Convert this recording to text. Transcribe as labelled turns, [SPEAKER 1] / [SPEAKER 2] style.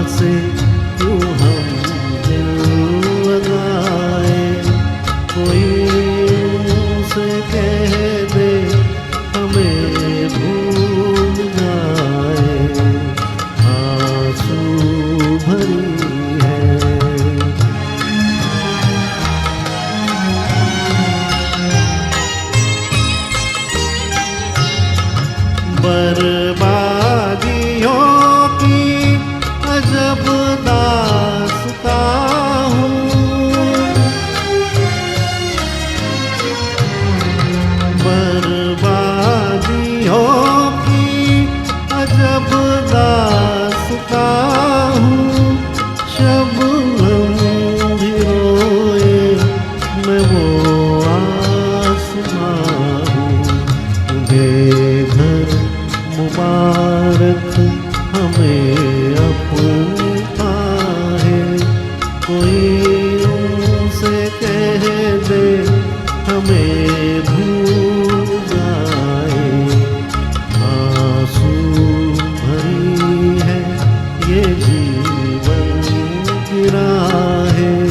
[SPEAKER 1] से क्यों हम दिल लगाए। कोई से कह दे हमें भूल जाए, आंसू भरी है। बर्बादियों की अजब दास्तां हूँ, बर्बादियों की अजब दास्तां हूँ। शबनम भी रोए मैं वो आसमां हूँ। बेघर मुबारक हमें अपनी आहे, कोई उनसे कह दे हमें भूल जाए, आंसू भरी है ये जीवन की राहें।